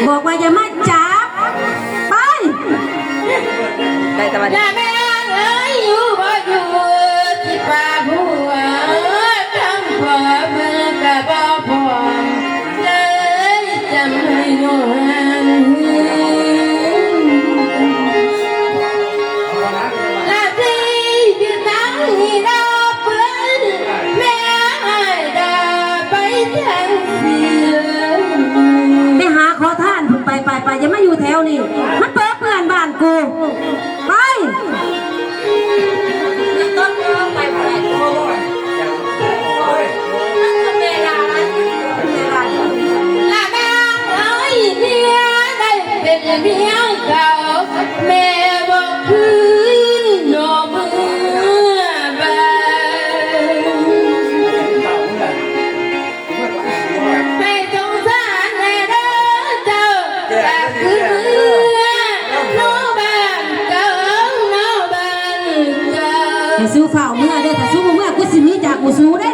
บอกว่าอย่ามาจับไปได้ตะวันแม่เอ้ยอยู่บ่อยู่ที่ป่าบัวทั้งพ่อเมื่อกับบ่พอเลยจำให้นอนละที่อยู่นั่งนี่ดาเพื่อนแม่ให้ดาไปทั้งเสียไปหาขอท่านไปอย่ามาอยู่แถวนี้มันเปื้อนบ้านกูไปต้นไปละแม่เอ้ยเมียได้เป็นเมียเก่าแม่บอกคืนนอมือบ้านไม่จงสารในเด้อเจ้าแต่คือนอบ้านเก่านอบ้านเก่าให้สู้เฝ้าเมื่อเด้อถ้าสู้เมื่อกูสิมีจากกูสู้ได้